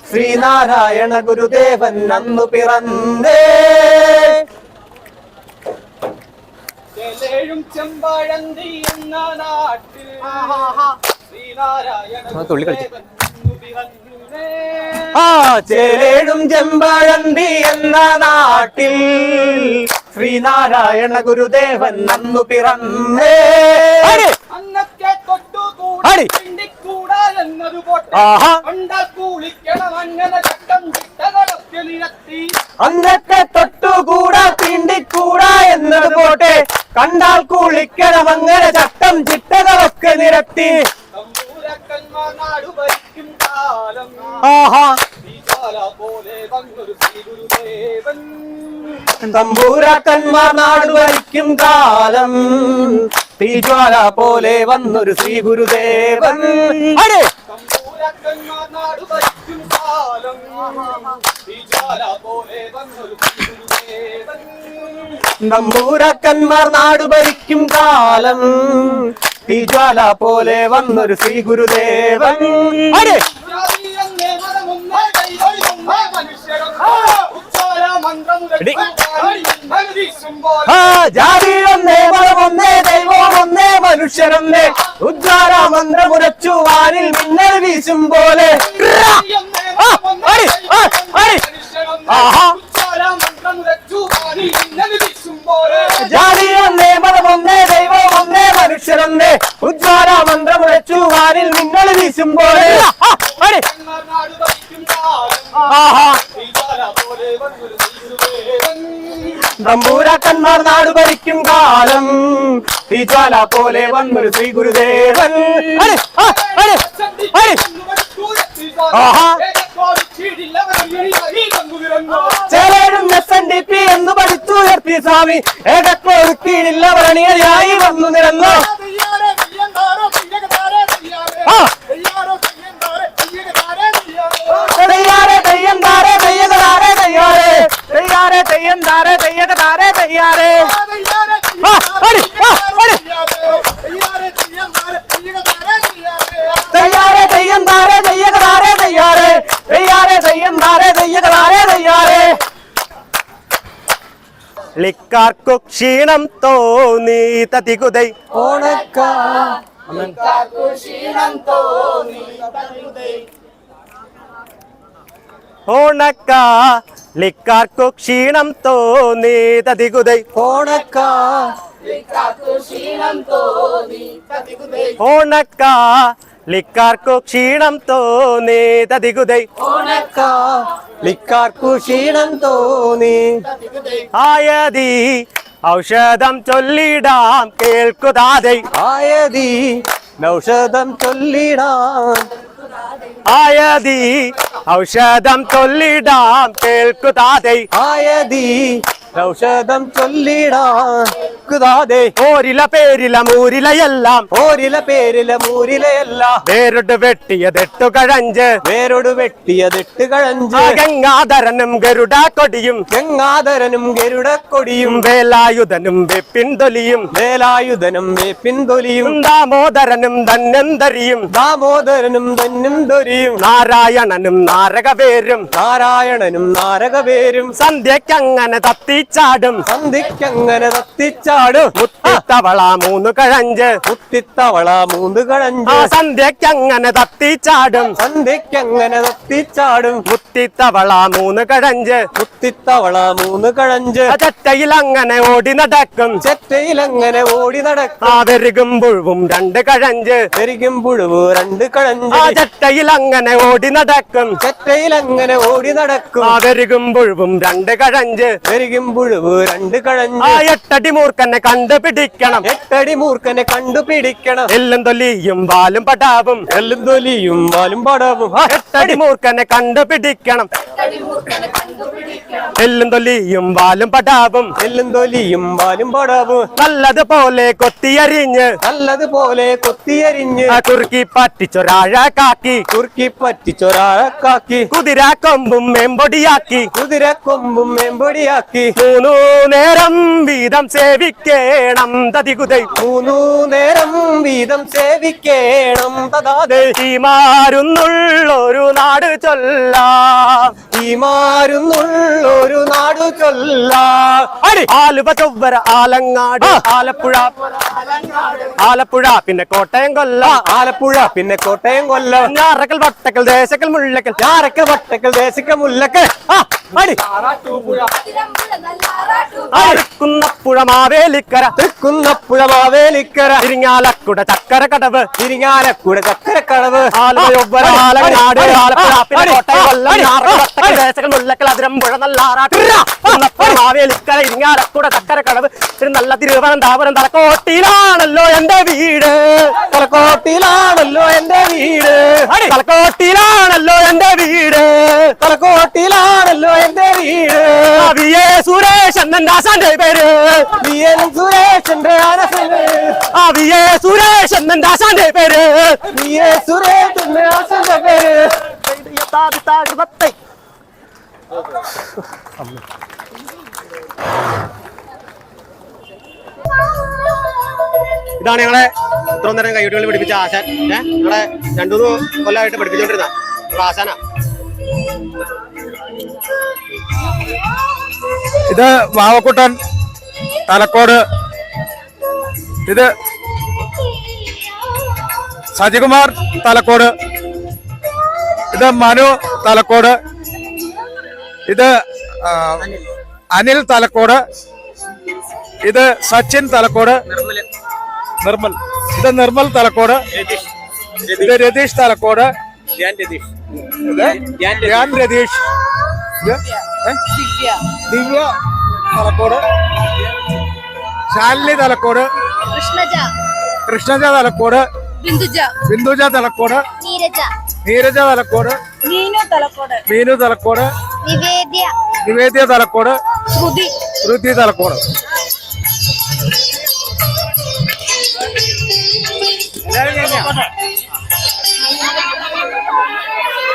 ശ്രീനാരായണ ഗുരുദേവൻ അന്നു പിറന്നേ. ചെമ്പഴന്തി എന്ന നാട്ടിൽ ശ്രീനാരായണ ചേലേഴും ചെമ്പഴന്തി എന്ന നാട്ടിൽ ശ്രീനാരായണ ഗുരുദേവൻ അന്നു പിറന്നേ. അന്നത്തെ തൊട്ടുകൂടാ എന്നത് പോട്ടെ കണ്ടാൽ കൂളിക്കണം അങ്ങനെ ചട്ടം ചിട്ടകളൊക്കെ നിരത്തി. അന്നത്തെ തൊട്ടുകൂടാ തീണ്ടിക്കൂടാ എന്നത് പോട്ടെ കണ്ടാൽ കൂളിക്കണം അങ്ങനെ ചട്ടം ചിട്ടകളൊക്കെ നിരത്തി. തമ്പൂരക്കന്മാർ നാടു ഭരിക്കും കാലം പോലെ വന്നൊരു ശ്രീഗുരുദേവൻ. തമ്പൂരാക്കന്മാർ നാടു ഭരിക്കും കാലം തീജ്വാല പോലെ വന്നൊരു ശ്രീ ഗുരുദേവൻ. തമ്പൂരക്കന്മാർ നാടു ഭരിക്കും കാലം തീജ്വാല പോലെ വന്നൊരു ശ്രീഗുരുദേവൻ. തമ്പൂരാക്കന്മാർ നാടു ഭരിക്കും കാലം തീജ്വാല പോലെ വന്നൊരു ശ്രീ ഗുരുദേവൻ. ജാതി ഒന്നേ മതമൊന്നേ ദൈവം ഒന്നേ മനുഷ്യരൊന്നേ ഉജ്ജ്വല മന്ത്രമുരച്ചു വാനിൽ മിന്നൽ വീശും പോലെ. ജാതി ഒന്നേ മതമൊന്നേ ദൈവം ഒന്നേ മനുഷ്യരൊന്നേ ഉജ്ജ്വല മന്ത്രമുരച്ചു വാനിൽ മിന്നൽ വീശും പോലെ. തമ്പൂരാക്കന്മാർ നാടു ഭരിക്കും കാലം തീജ്വാല പോലെ വന്നൊരു ശ്രീ ഗുരുദേവൻ. ചേലേഴും SNDP എന്ന് പഠിച്ചുയർത്തി സ്വാമി ഏകത്വം കീഴില്ല ഭരണിയായി വന്നു നിരന്നു. തയ്യാറേ തെയ്യം താരേ തെയ്യകതാരേ തയ്യാറേ തയ്യാറേ തെയ്യം താരേ തെയ്യകതാരേ തയ്യാറേ. തയ്യാറേ തെയ്യം താരേ തെയ്യകതാരേ തയ്യാറേ തയ്യാറേ തെയ്യം താരേ തെയ്യകതാരേ തയ്യാറേ. ളിക്കാർക്കു ക്ഷീണം തോന്നി തതികുതൈ ഓണക്ക ഓണക്ക ലിക്കാർക്കു ക്ഷീണം തോന്നി തതികുതൈ ഓണക്ക ഓണക്ക ലിക്കാർക്കു ക്ഷീണം തോന്നി തതികുതൈ ഓണക്ക ലിക്കാർക്കു ക്ഷീണം തോന്നി. ആയതി ഔഷധം ചൊല്ലിടാം കേൾക്കുതാതൈ ആയതി ഔഷധം ചൊല്ലിടാം ആയതി ഔഷധം ചൊല്ലിടാം കേൾക്കുതാതൈ ആയതി ഔഷധം ചൊല്ലിടാം കുതാതെ. ഓരില പേരില മൂരിലയെല്ലാം ഓരില പേരില മൂരിലയെല്ലാം വേരോട് വെട്ടിയതെട്ടു കഴഞ്ച് വേരോട് വെട്ടിയതെട്ട് കഴഞ്ച്. ഗംഗാധരനും ഗരുഡക്കൊടിയും ഗംഗാധരനും ഗരുഡക്കൊടിയും വേലായുധനും വെപ്പിൻതൊലിയും വേലായുധനും വെപ്പിൻതൊലിയും. ദാമോദരനും ധന്വന്തരിയും ദാമോദരനും ധന്വന്തരിയും. നാരായണനും നാരകവേരും നാരായണനും നാരകവേരും. സന്ധ്യക്കങ്ങനെ തത്തിച്ചാടും സന്ധ്യക്കങ്ങനെ തത്തിച്ചാടും. മുത്തിത്തവള മൂന്ന് കഴഞ്ച് മുത്തിത്തവള മൂന്ന് കഴഞ്ച്. സന്ധ്യക്കങ്ങനെ തത്തിച്ചാടും സന്ധ്യക്കങ്ങനെ തത്തിച്ചാടും. മുത്തിത്തവള മൂന്ന് കഴഞ്ച് മുത്തിത്തവള മൂന്ന് കഴഞ്ച്. ചെറ്റയിലങ്ങനെ ഓടി നടക്കും ചെറ്റയിലങ്ങനെ ഓടി നടക്കും. വെരുകും പുഴുവും രണ്ട് കഴഞ്ച് വെരുകും പുഴുവ് രണ്ട് കഴഞ്ച്. ചെറ്റയിലങ്ങനെ ഓടി നടക്കും ചെറ്റയിലങ്ങനെ ഓടി നടക്കും. വെരുകും പുഴുവും രണ്ട് കഴഞ്ച് വെരുകും പുഴുവ് രണ്ട് കഴഞ്ച്. എട്ടടി മൂർഖനെ കണ്ടുപിടിക്കണം എട്ടടി മൂർഖനെ കണ്ടുപിടിക്കണം. എല്ലും തൊലിയും വാലും പടാവും എല്ലും തൊലിയും വാലും പടാവും. എട്ടടി മൂർഖനെ കണ്ടുപിടിക്കണം എല്ലും തൊല്ലിയും വാലും പടാവും എല്ലും തൊലിയും വാലും പടവും നല്ലതുപോലെ കൊത്തിയരിഞ്ഞ് നല്ലതുപോലെ കൊത്തിയരിഞ്ഞ് കുറുക്കി പറ്റിച്ചൊരാഴ കാക്കി കുറുക്കി പറ്റിച്ചൊരാക്കാക്കി കുതിര കൊമ്പും മേമ്പൊടിയാക്കി കുതിര കൊമ്പും മേമ്പൊടിയാക്കി 3 നേരം വീതം സേവിക്കേണം തതികുതൈ 3 നേരം വീതം സേവിക്കേണം തഥാതെ ഈ മാറുന്നുള്ളൊരു നാട് ചൊല്ലാം ഈ മാറുന്നുള്ളൊരു നാടു ചൊല്ല ആലുവ ചൊവ്വര ആലങ്ങാട് ആലപ്പുഴ പിന്നെ കോട്ടയം കൊല്ലം ആലപ്പുഴ പിന്നെ കോട്ടയം കൊല്ലം ഞാറക്കൽ വട്ടക്കൽ ദേശക്കൽ മുള്ളക്കൽ ഞാറക്കൽ വട്ടക്കൽ ദേശക്കൽ മുല്ലക്കൽ കുന്നപ്പുഴ മാവേലിക്കര തൃക്കുന്നപ്പുഴ മാവേലിക്കര ഇരിങ്ങാലക്കുട ചക്കര കടവ് ഇരിങ്ങാലക്കുട ചക്കരക്കടവ് ആലുവ ചൊവ്വര ആലങ്ങാട് ആലപ്പുഴ പിന്നെ കോട്ടയം കൊല്ലം ഞാറക്കൽ വട്ടക്കൽ ദേശക്കൽ മുല്ലക്കൽ അതിരമ്പുഴ നല്ലാറാട്ട് കുന്നപ്പുഴ മാവേലിക്കര ഇരിങ്ങാലക്കുട ചക്കര കടവ് നല്ല തിരുവനന്തപുരം തലക്കോട്ടിലാണല്ലോ എന്റെ വീട് തലക്കോട്ടിലാണല്ലോ എന്റെ വീട് തലക്കോട്ടിലാണല്ലോ എന്റെ വീട് തലക്കോട്ടിലാണല്ലോ എന്റെ വീട് വിയെ സുരേഷ് എന്നെ ആശാന്റെ പേര് വിയൻ സുരേഷന്റെ ആനസന് വിയെ സുരേഷ് എന്നെ ആശാന്റെ പേര് വിയെ സുരേഷന്റെ ആനസന്റെ പേര് ഇതാണ് ഞങ്ങളെ ഇത്ര നേരം കൈകൊട്ടികൾ പഠിപ്പിച്ച ആശാൻ ഞങ്ങളെ 2-3 കൊല്ലമായിട്ട് പഠിപ്പിച്ചോണ്ടിരുന്ന ആശാന. ഇത് വാവക്കുട്ടൻ തലക്കോട്, ഇത് സജികുമാർ തലക്കോട്, ഇത് മനു തലക്കോട്, ഇത് അനിൽ തലക്കോട്, ഇത് സച്ചിൻ തലക്കോട്, നിർമ്മൽ, ഇത് നിർമ്മൽ തലക്കോട്, ഇത് രതീഷ് തലക്കോട്, ധ്യാൻ രതീഷ്, ദിവ്യ തലക്കോട്, ശാലിനി തലക്കോട്, കൃഷ്ണജ തലക്കോട്, ബിന്ദുജ തലക്കോട്, നീരജ തലക്കോട്, മീനു തലക്കോട്, നിവേദ്യ തലക്കോട്, ശ്രുതി തലക്കോട്.